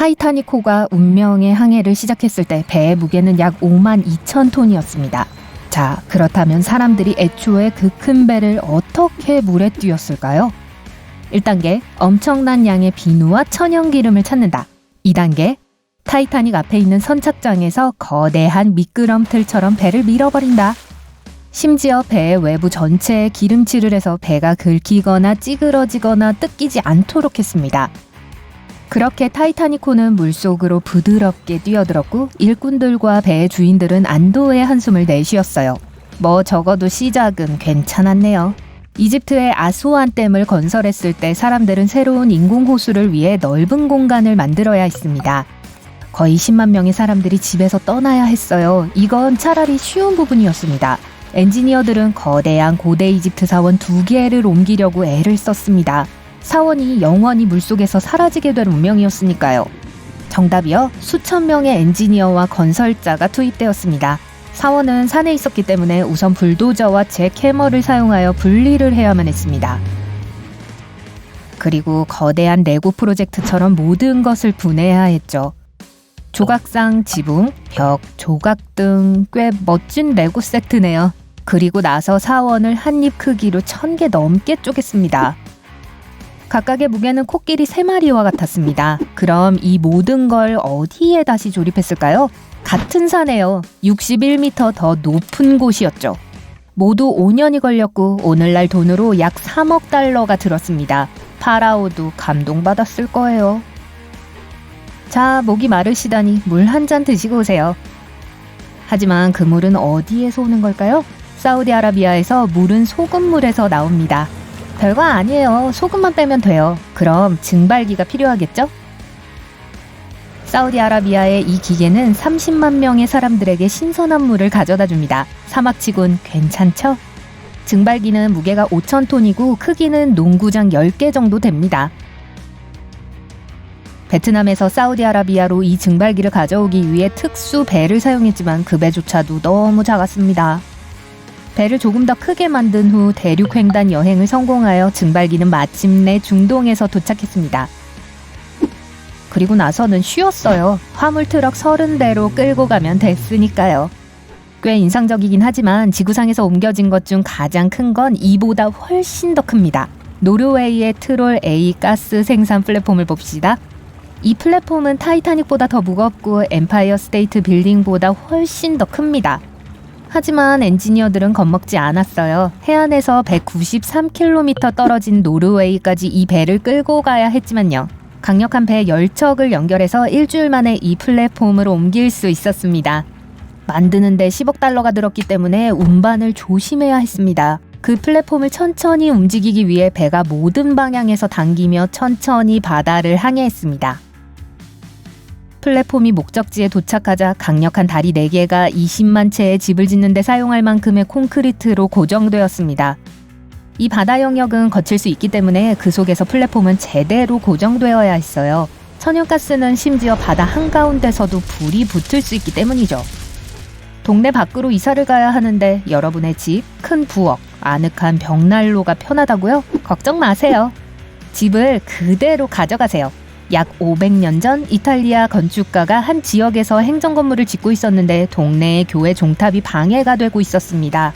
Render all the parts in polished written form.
타이타닉호가 운명의 항해를 시작했을 때 배의 무게는 약 52,000톤이었습니다. 자, 그렇다면 사람들이 애초에 그 큰 배를 어떻게 물에 띄웠을까요? 1단계, 엄청난 양의 비누와 천연기름을 찾는다. 2단계, 타이타닉 앞에 있는 선착장에서 거대한 미끄럼틀처럼 배를 밀어버린다. 심지어 배의 외부 전체에 기름칠을 해서 배가 긁히거나 찌그러지거나 뜯기지 않도록 했습니다. 그렇게 타이타닉호는 물속으로 부드럽게 뛰어들었고 일꾼들과 배의 주인들은 안도의 한숨을 내쉬었어요. 뭐 적어도 시작은 괜찮았네요. 이집트의 아수안 댐을 건설했을 때 사람들은 새로운 인공호수를 위해 넓은 공간을 만들어야 했습니다. 거의 10만 명의 사람들이 집에서 떠나야 했어요. 이건 차라리 쉬운 부분이었습니다. 엔지니어들은 거대한 고대 이집트 사원 2개를 옮기려고 애를 썼습니다. 사원이 영원히 물속에서 사라지게 될 운명이었으니까요. 정답이요. 수천 명의 엔지니어와 건설자가 투입되었습니다. 사원은 산에 있었기 때문에 우선 불도저와 잭해머를 사용하여 분리를 해야만 했습니다. 그리고 거대한 레고 프로젝트처럼 모든 것을 분해해야 했죠. 조각상, 지붕, 벽, 조각 등 꽤 멋진 레고 세트네요. 그리고 나서 사원을 한 입 크기로 1000개 넘게 쪼갰습니다. 각각의 무게는 코끼리 3마리와 같았습니다. 그럼 이 모든 걸 어디에 다시 조립했을까요? 같은 산에요. 61m 더 높은 곳이었죠. 모두 5년이 걸렸고 오늘날 돈으로 약 3억 달러가 들었습니다. 파라오도 감동받았을 거예요. 자, 목이 마르시다니 물 한 잔 드시고 오세요. 하지만 그 물은 어디에서 오는 걸까요? 사우디아라비아에서 물은 소금물에서 나옵니다. 별거 아니에요. 소금만 빼면 돼요. 그럼 증발기가 필요하겠죠? 사우디아라비아의 이 기계는 30만 명의 사람들에게 신선한 물을 가져다 줍니다. 사막치곤 괜찮죠? 증발기는 무게가 5,000톤이고 크기는 농구장 10개 정도 됩니다. 베트남에서 사우디아라비아로 이 증발기를 가져오기 위해 특수 배를 사용했지만 그 배조차도 너무 작았습니다. 배를 조금 더 크게 만든 후 대륙 횡단 여행을 성공하여 증발기는 마침내 중동에서 도착했습니다. 그리고 나서는 쉬었어요. 화물 트럭 30대로 끌고 가면 됐으니까요. 꽤 인상적이긴 하지만 지구상에서 옮겨진 것 중 가장 큰 건 이보다 훨씬 더 큽니다. 노르웨이의 트롤 A 가스 생산 플랫폼을 봅시다. 이 플랫폼은 타이타닉보다 더 무겁고 엠파이어 스테이트 빌딩보다 훨씬 더 큽니다. 하지만 엔지니어들은 겁먹지 않았어요. 해안에서 193km 떨어진 노르웨이까지 이 배를 끌고 가야 했지만요. 강력한 배 10척을 연결해서 일주일 만에 이 플랫폼을 옮길 수 있었습니다. 만드는데 10억 달러가 들었기 때문에 운반을 조심해야 했습니다. 그 플랫폼을 천천히 움직이기 위해 배가 모든 방향에서 당기며 천천히 바다를 항해했습니다. 플랫폼이 목적지에 도착하자 강력한 다리 4개가 20만 채의 집을 짓는 데 사용할 만큼의 콘크리트로 고정되었습니다. 이 바다 영역은 거칠 수 있기 때문에 그 속에서 플랫폼은 제대로 고정되어야 했어요. 천연가스는 심지어 바다 한가운데서도 불이 붙을 수 있기 때문이죠. 동네 밖으로 이사를 가야 하는데 여러분의 집, 큰 부엌, 아늑한 벽난로가 편하다고요? 걱정 마세요. 집을 그대로 가져가세요. 약 500년 전 이탈리아 건축가가 한 지역에서 행정건물을 짓고 있었는데 동네의 교회 종탑이 방해가 되고 있었습니다.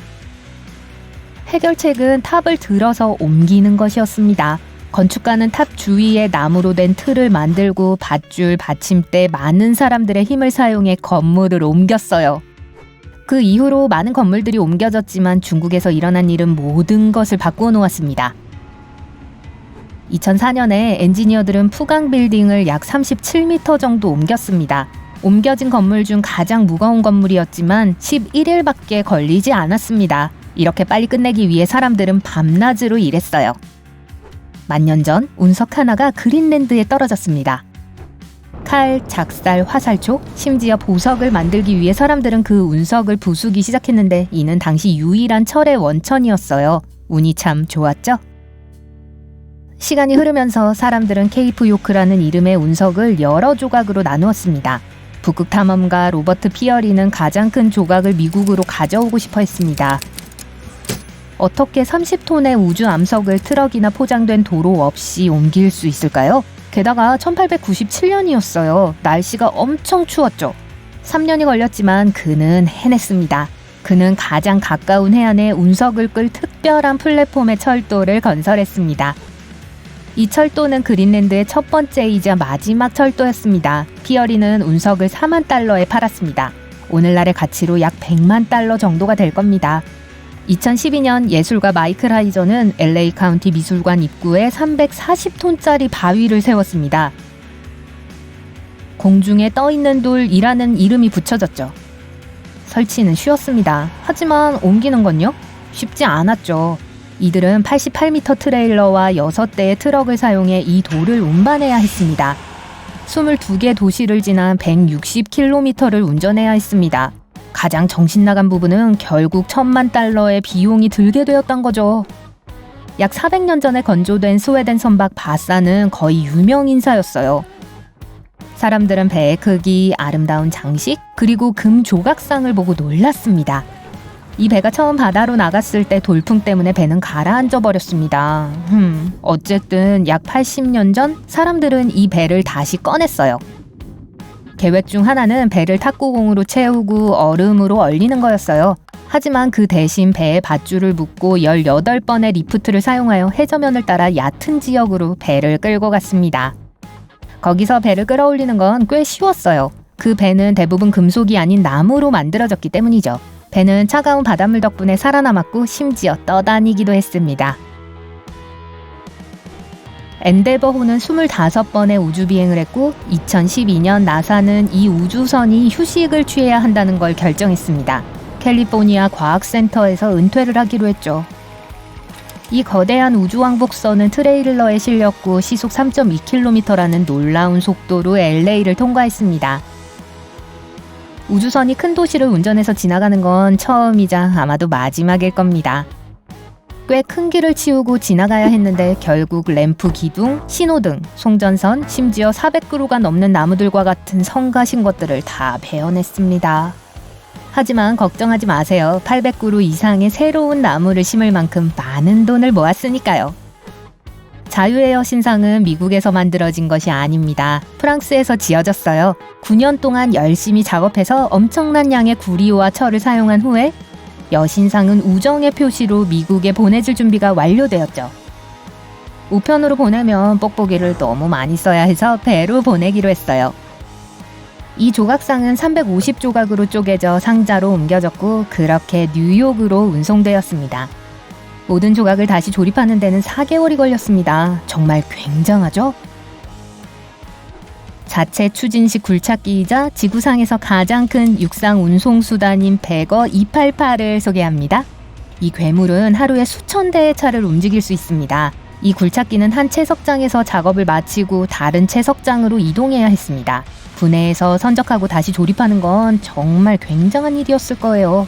해결책은 탑을 들어서 옮기는 것이었습니다. 건축가는 탑 주위에 나무로 된 틀을 만들고 밧줄, 받침대, 많은 사람들의 힘을 사용해 건물을 옮겼어요. 그 이후로 많은 건물들이 옮겨졌지만 중국에서 일어난 일은 모든 것을 바꾸어 놓았습니다. 2004년에 엔지니어들은 푸강 빌딩을 약 37m 정도 옮겼습니다. 옮겨진 건물 중 가장 무거운 건물이었지만 11일밖에 걸리지 않았습니다. 이렇게 빨리 끝내기 위해 사람들은 밤낮으로 일했어요. 만년 전 운석 하나가 그린랜드에 떨어졌습니다. 칼, 작살, 화살촉, 심지어 보석을 만들기 위해 사람들은 그 운석을 부수기 시작했는데 이는 당시 유일한 철의 원천이었어요. 운이 참 좋았죠? 시간이 흐르면서 사람들은 케이프 요크라는 이름의 운석을 여러 조각으로 나누었습니다. 북극 탐험가 로버트 피어리는 가장 큰 조각을 미국으로 가져오고 싶어 했습니다. 어떻게 30톤의 우주 암석을 트럭이나 포장된 도로 없이 옮길 수 있을까요? 게다가 1897년이었어요. 날씨가 엄청 추웠죠. 3년이 걸렸지만 그는 해냈습니다. 그는 가장 가까운 해안에 운석을 끌 특별한 플랫폼의 철도를 건설했습니다. 이 철도는 그린랜드의 첫 번째이자 마지막 철도였습니다. 피어리는 운석을 4만 달러에 팔았습니다. 오늘날의 가치로 약 100만 달러 정도가 될 겁니다. 2012년 예술가 마이클 하이저는 LA 카운티 미술관 입구에 340톤짜리 바위를 세웠습니다. 공중에 떠있는 돌이라는 이름이 붙여졌죠. 설치는 쉬웠습니다. 하지만 옮기는 건요? 쉽지 않았죠. 이들은 88m 트레일러와 6대의 트럭을 사용해 이 돌을 운반해야 했습니다. 22개 도시를 지나 160km를 운전해야 했습니다. 가장 정신나간 부분은 결국 1000만 달러의 비용이 들게 되었던 거죠. 약 400년 전에 건조된 스웨덴 선박 바사는 거의 유명인사였어요. 사람들은 배의 크기, 아름다운 장식, 그리고 금 조각상을 보고 놀랐습니다. 이 배가 처음 바다로 나갔을 때 돌풍 때문에 배는 가라앉아 버렸습니다. 어쨌든 약 80년 전 사람들은 이 배를 다시 꺼냈어요. 계획 중 하나는 배를 탁구공으로 채우고 얼음으로 얼리는 거였어요. 하지만 그 대신 배에 밧줄을 묶고 18번의 리프트를 사용하여 해저면을 따라 얕은 지역으로 배를 끌고 갔습니다. 거기서 배를 끌어올리는 건 꽤 쉬웠어요. 그 배는 대부분 금속이 아닌 나무로 만들어졌기 때문이죠. 배는 차가운 바닷물 덕분에 살아남았고 심지어 떠다니기도 했습니다. 엔데버호는 25번의 우주비행을 했고 2012년 나사는 이 우주선이 휴식을 취해야 한다는 걸 결정했습니다. 캘리포니아 과학센터에서 은퇴를 하기로 했죠. 이 거대한 우주왕복선은 트레일러에 실렸고 시속 3.2km라는 놀라운 속도로 LA를 통과했습니다. 우주선이 큰 도시를 운전해서 지나가는 건 처음이자 아마도 마지막일 겁니다. 꽤 큰 길을 치우고 지나가야 했는데 결국 램프 기둥, 신호등, 송전선, 심지어 400그루가 넘는 나무들과 같은 성가신 것들을 다 베어냈습니다. 하지만 걱정하지 마세요. 800그루 이상의 새로운 나무를 심을 만큼 많은 돈을 모았으니까요. 자유의 여신상은 미국에서 만들어진 것이 아닙니다. 프랑스에서 지어졌어요. 9년 동안 열심히 작업해서 엄청난 양의 구리와 철을 사용한 후에 여신상은 우정의 표시로 미국에 보내줄 준비가 완료되었죠. 우편으로 보내면 뽁뽁이를 너무 많이 써야 해서 배로 보내기로 했어요. 이 조각상은 350조각으로 쪼개져 상자로 옮겨졌고 그렇게 뉴욕으로 운송되었습니다. 모든 조각을 다시 조립하는 데는 4개월이 걸렸습니다. 정말 굉장하죠? 자체 추진식 굴착기이자 지구상에서 가장 큰 육상 운송수단인 배거 288을 소개합니다. 이 괴물은 하루에 수천 대의 차를 움직일 수 있습니다. 이 굴착기는 한 채석장에서 작업을 마치고 다른 채석장으로 이동해야 했습니다. 분해해서 선적하고 다시 조립하는 건 정말 굉장한 일이었을 거예요.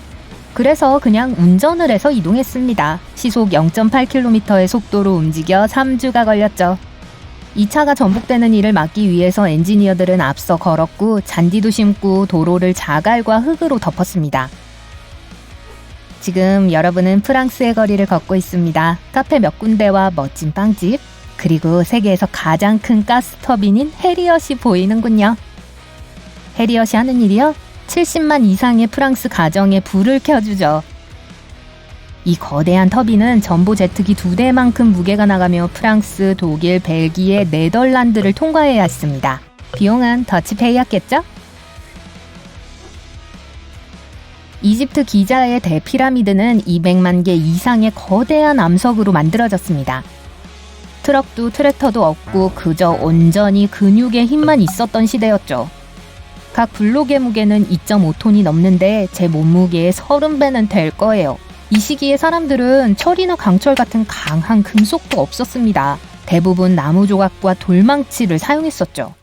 그래서 그냥 운전을 해서 이동했습니다. 시속 0.8km의 속도로 움직여 3주가 걸렸죠. 이 차가 전복되는 일을 막기 위해서 엔지니어들은 앞서 걸었고 잔디도 심고 도로를 자갈과 흙으로 덮었습니다. 지금 여러분은 프랑스의 거리를 걷고 있습니다. 카페 몇 군데와 멋진 빵집, 그리고 세계에서 가장 큰 가스터빈인 해리엇이 보이는군요. 해리엇이 하는 일이요? 70만 이상의 프랑스 가정에 불을 켜주죠. 이 거대한 터빈은 전보 제트기 2대만큼 무게가 나가며 프랑스, 독일, 벨기에, 네덜란드를 통과해야 했습니다. 비용은 더치페이였겠죠? 이집트 기자의 대피라미드는 200만 개 이상의 거대한 암석으로 만들어졌습니다. 트럭도 트랙터도 없고 그저 온전히 근육의 힘만 있었던 시대였죠. 각 블록의 무게는 2.5톤이 넘는데 제 몸무게의 30배는 될 거예요. 이 시기에 사람들은 철이나 강철 같은 강한 금속도 없었습니다. 대부분 나무 조각과 돌망치를 사용했었죠.